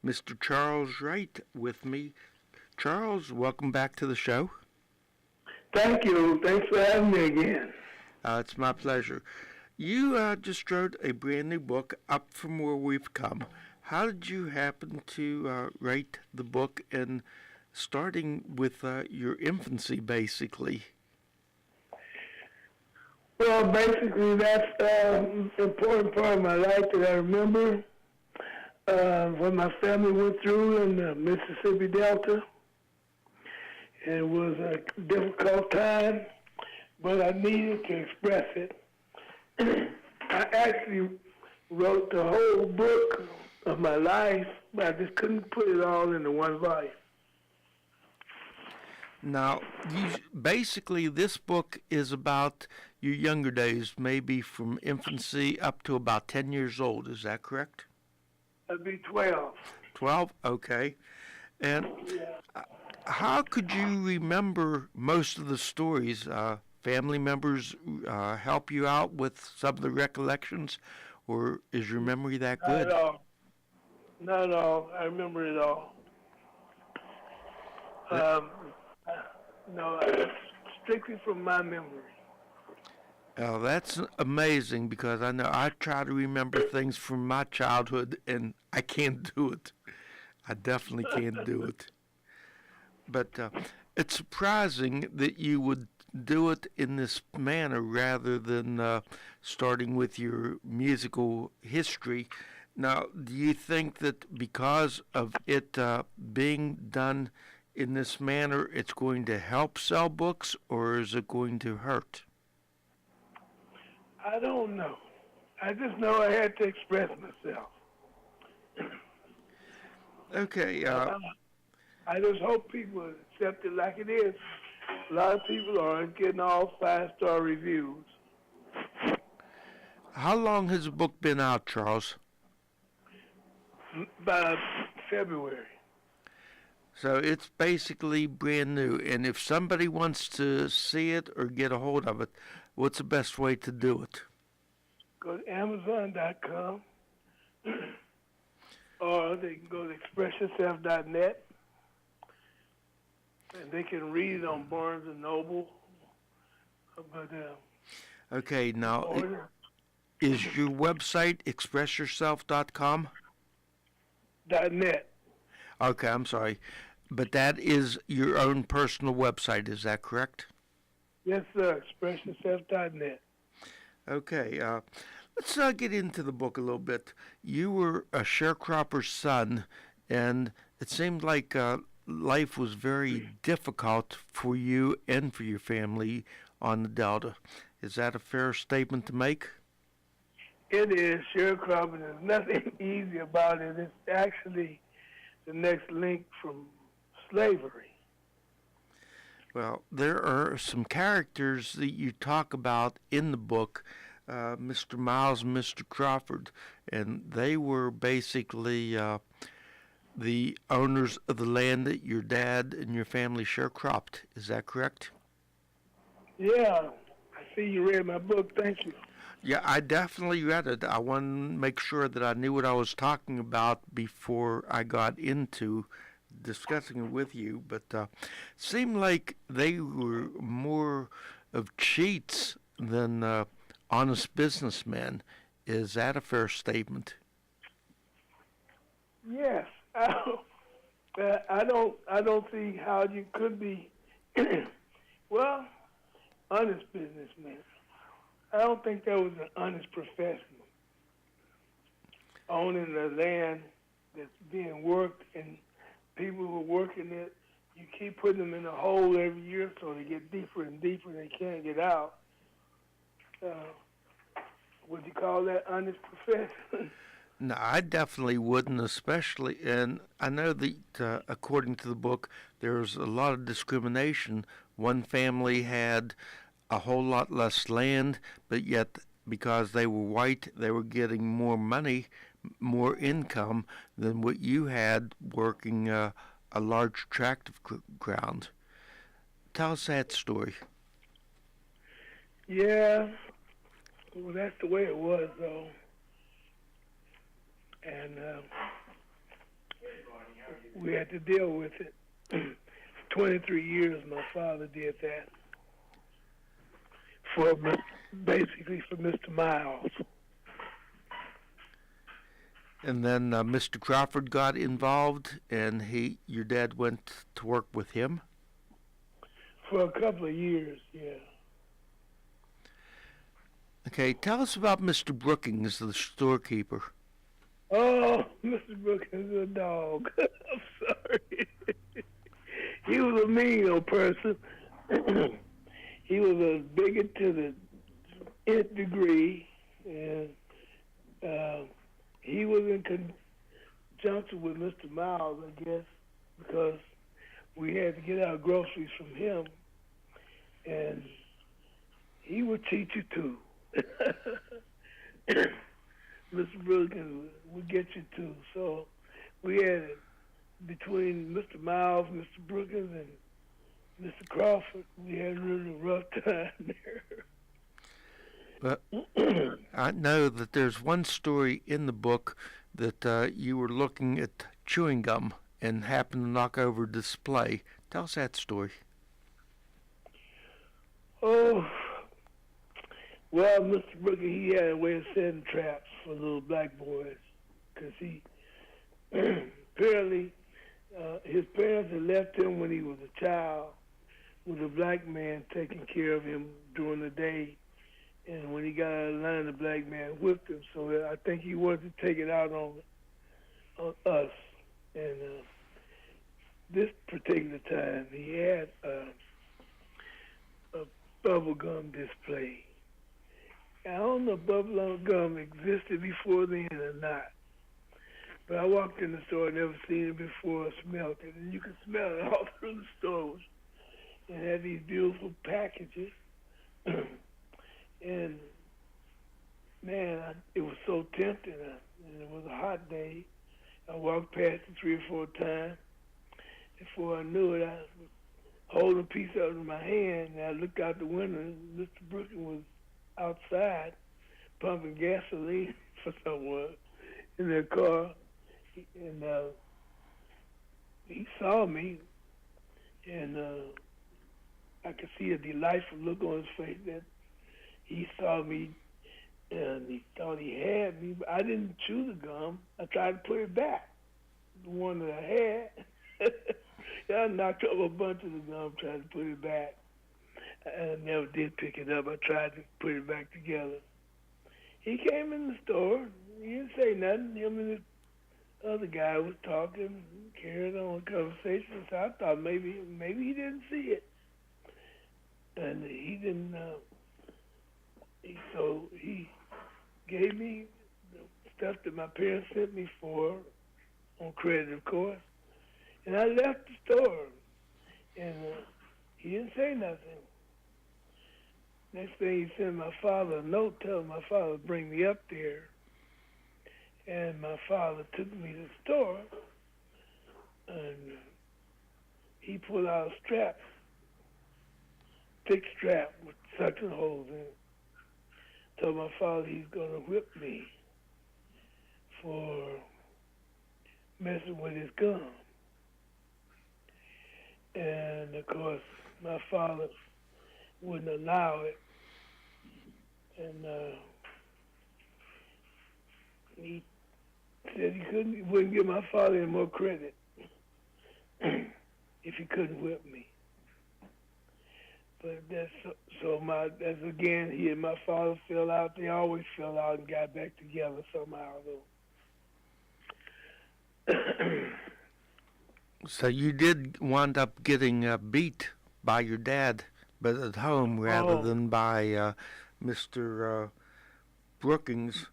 Mr. Charles Wright with me. Charles, welcome back to the show. Thank you. Thanks for having me again. It's my pleasure. You just wrote a brand new book, Up From Where We've Come. How did you happen to write the book, and starting with your infancy, basically? Well, basically, that's an important part of my life that I remember. What my family went through in the Mississippi Delta. It was a difficult time, but I needed to express it. I actually wrote the whole book of my life, but I just couldn't put it all into one volume. Now, basically, this book is about your younger days, maybe from infancy up to about 10 years old. Is that correct? That'd be 12. 12? Okay. And how could you remember most of the stories? Family members help you out with some of the recollections, or is your memory that good? Not at all. Not at all. I remember it all. No, strictly from my memory. That's amazing, because I know I try to remember things from my childhood, and I can't do it. I definitely can't do it. But it's surprising that you would do it in this manner rather than starting with your musical history. Now, do you think that because of it being done in this manner, it's going to help sell books, or is it going to hurt? I don't know. I just know I had to express myself. Okay. I just hope people accept it like it is. A lot of people aren't getting all 5-star reviews. How long has the book been out, Charles? By February. So it's basically brand new. And if somebody wants to see it or get a hold of it, what's the best way to do it? Go to Amazon.com or they can go to expressyourself.net, and they can read it on Barnes & Noble. Okay, now, is your website expressyourself.com? .net. Okay, I'm sorry. But that is your own personal website, is that correct? Yes, sir. Expressyourself.net. Okay, let's get into the book a little bit. You were a sharecropper's son, and it seemed like life was very difficult for you and for your family on the Delta. Is that a fair statement to make? It is. Sharecropping. There's nothing easy about it. It's actually the next link from slavery. Well, there are some characters that you talk about in the book, Mr. Miles and Mr. Crawford, and they were basically the owners of the land that your dad and your family sharecropped. Is that correct? Yeah, I see you read my book. Thank you. Yeah, I definitely read it. I wanted to make sure that I knew what I was talking about before I got into discussing it with you, but it seemed like they were more of cheats than honest businessmen. Is that a fair statement? Yes. I don't see how you could be well, honest businessman. I don't think that was an honest professional. Owning the land that's being worked and people who are working it, you keep putting them in a hole every year so they get deeper and deeper and they can't get out. Would you call that honest profession? No, I definitely wouldn't, especially, and I know that according to the book, there's a lot of discrimination. One family had a whole lot less land, but yet because they were white, they were getting more money, more income than what you had working a large tract of ground. Tell us that story. Yeah, well, that's the way it was, though. And we had to deal with it. For 23 years, my father did that for basically for Mr. Miles. And then Mr. Crawford got involved, and your dad went to work with him? For a couple of years, yeah. Okay, tell us about Mr. Brookings, the storekeeper. Oh, Mr. Brookins is a dog. I'm sorry. He was a mean old person. He was a bigot to the nth degree, and he was in conjunction with Mr. Miles, I guess, because we had to get our groceries from him, and he would cheat you too. Mr. Brookins would get you too. So we had between Mr. Miles, Mr. Brookins, and Mr. Crawford, we had a really rough time there. But I know that there's one story in the book that you were looking at chewing gum and happened to knock over a display. Tell us that story. Oh, well, Mr. Brookins, he had a way of setting traps for little black boys, because he apparently his parents had left him when he was a child with a black man taking care of him during the day. And when he got out of line, the black man whipped him. So I think he wanted to take it out on us. And this particular time, he had a bubble gum display. I don't know if bubble gum existed before then or not. But I walked in the store, never seen it before, smelled it. And you could smell it all through the stores. And had these beautiful packages. And, man, it was so tempting. And it was a hot day. I walked past it 3 or 4 times. Before I knew it, I was holding a piece of it in my hand, and I looked out the window, and Mr. Brookins was outside pumping gasoline for someone in their car. And he saw me, and I could see a delightful look on his face that he saw me, and he thought he had me, but I didn't chew the gum. I tried to put it back, the one that I had. I knocked up a bunch of the gum trying to put it back. I never did pick it up. I tried to put it back together. He came in the store. He didn't say nothing. Him and the other guy was talking, carried on the conversation. So I thought maybe he didn't see it. And he didn't, so he gave me the stuff that my parents sent me for, on credit, of course. And I left the store, and he didn't say nothing. Next thing, he sent my father a note telling my father to bring me up there. And my father took me to the store, and he pulled out a strap, thick strap with suction holes in it. Told my father he's going to whip me for messing with his gum. And, of course, my father wouldn't allow it. And he said he wouldn't give my father any more credit if he couldn't whip me. But that's again, he and my father fell out. They always fell out and got back together somehow, though. So you did wind up getting beat by your dad, but at home rather than by Mr. Brookings.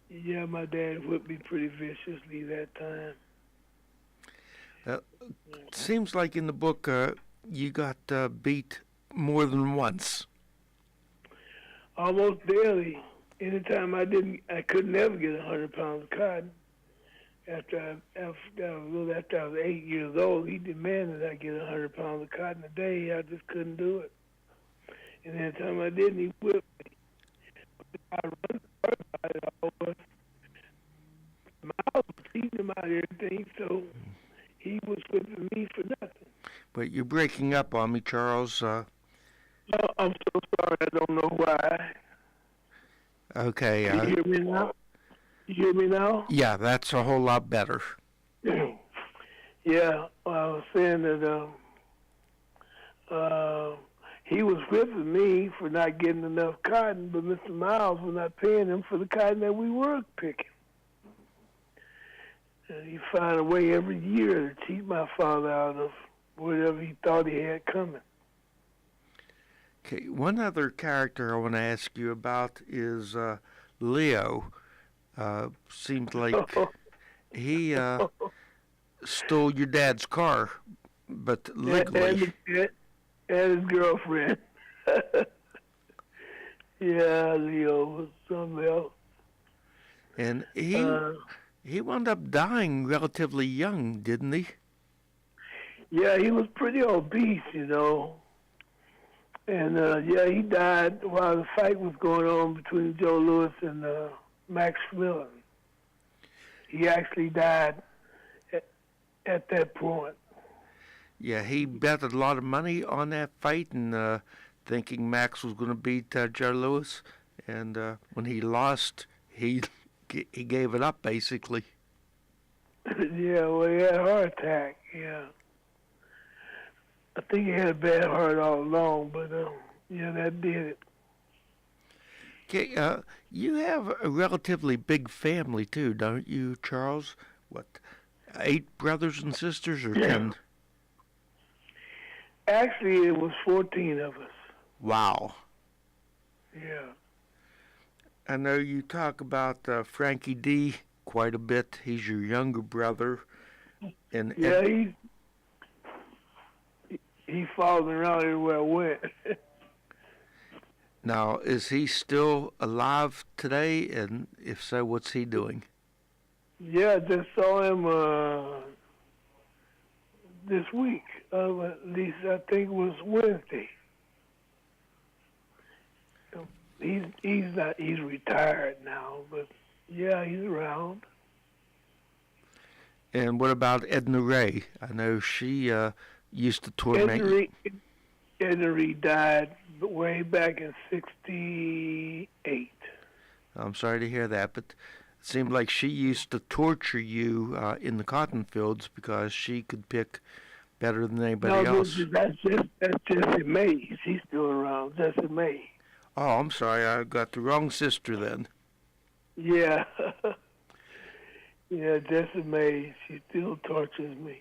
Yeah, my dad whipped me pretty viciously that time. Seems like in the book you got beat more than once. Almost daily. Anytime I could never get 100 pounds of cotton. After I was 8 years old, he demanded I get 100 pounds of cotton a day. I just couldn't do it. And anytime I didn't, he whipped me. I run about it always. Miles was teaching him out everything, so Wait, you're breaking up on me, Charles. Oh, I'm so sorry. I don't know why. Okay. Can you hear me now? You hear me now? Yeah, that's a whole lot better. Yeah, I was saying that he was whipping me for not getting enough cotton, but Mr. Miles was not paying him for the cotton that we were picking. And he found a way every year to cheat my father out of whatever he thought he had coming. Okay, one other character I want to ask you about is Leo. Seemed like he stole your dad's car, but legally. And his girlfriend. Yeah, Leo was something else. And he wound up dying relatively young, didn't he? Yeah, he was pretty obese, you know. And, yeah, he died while the fight was going on between Joe Louis and Max Millen. He actually died at that point. Yeah, he bet a lot of money on that fight and thinking Max was going to beat Joe Louis. And when he lost, he gave it up, basically. Yeah, well, he had a heart attack, yeah. I think he had a bad heart all along, but yeah, that did it. Okay, you have a relatively big family too, don't you, Charles? What, 8 brothers and sisters or 10? Actually, it was 14 of us. Wow. Yeah. I know you talk about Frankie D quite a bit. He's your younger brother. And yeah, he followed me around everywhere I went. Now, is he still alive today? And if so, what's he doing? Yeah, I just saw him this week. At least I think it was Wednesday. He's retired now, but yeah, he's around. And what about Edna Ray? I know she used to torment. Edna Reed died way back in '68. I'm sorry to hear that, but it seemed like she used to torture you in the cotton fields because she could pick better than anybody else. That's Jessie May. She's still around. Jessie May. Oh, I'm sorry. I got the wrong sister then. Yeah. Yeah, Jessie May. She still tortures me.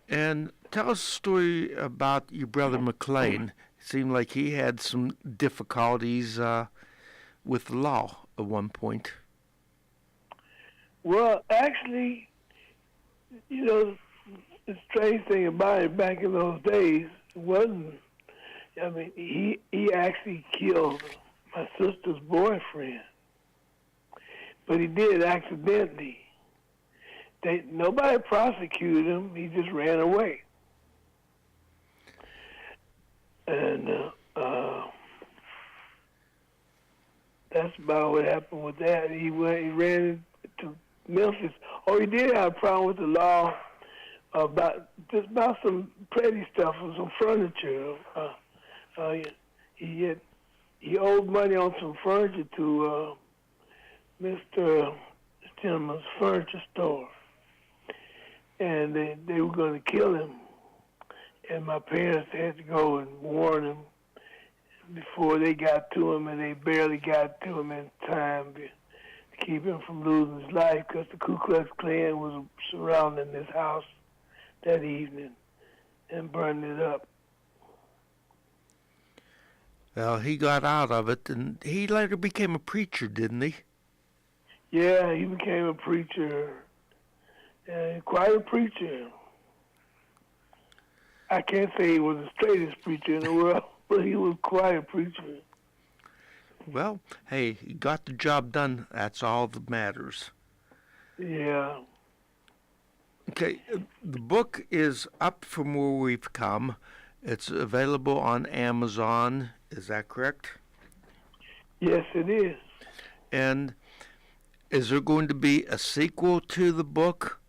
And tell us a story about your brother McLean. It seemed like he had some difficulties with the law at one point. Well, actually, you know, the strange thing about it, back in those days, it wasn't, I mean, he actually killed my sister's boyfriend. But he did accidentally. Nobody prosecuted him. He just ran away. And that's about what happened with that. He ran to Memphis. Oh, he did have a problem with the law about some petty stuff with some furniture. He owed money on some furniture to Mr. Gentleman's furniture store, and they were going to kill him. And my parents had to go and warn him before they got to him, and they barely got to him in time to keep him from losing his life, because the Ku Klux Klan was surrounding this house that evening and burning it up. Well, he got out of it, and he later became a preacher, didn't he? Yeah, he became a preacher, quite a preacher. I can't say he was the straightest preacher in the world, but he was quite a preacher. Well, hey, he got the job done. That's all that matters. Yeah. Okay, the book is Up From Where We've Come. It's available on Amazon. Is that correct? Yes, it is. And is there going to be a sequel to the book,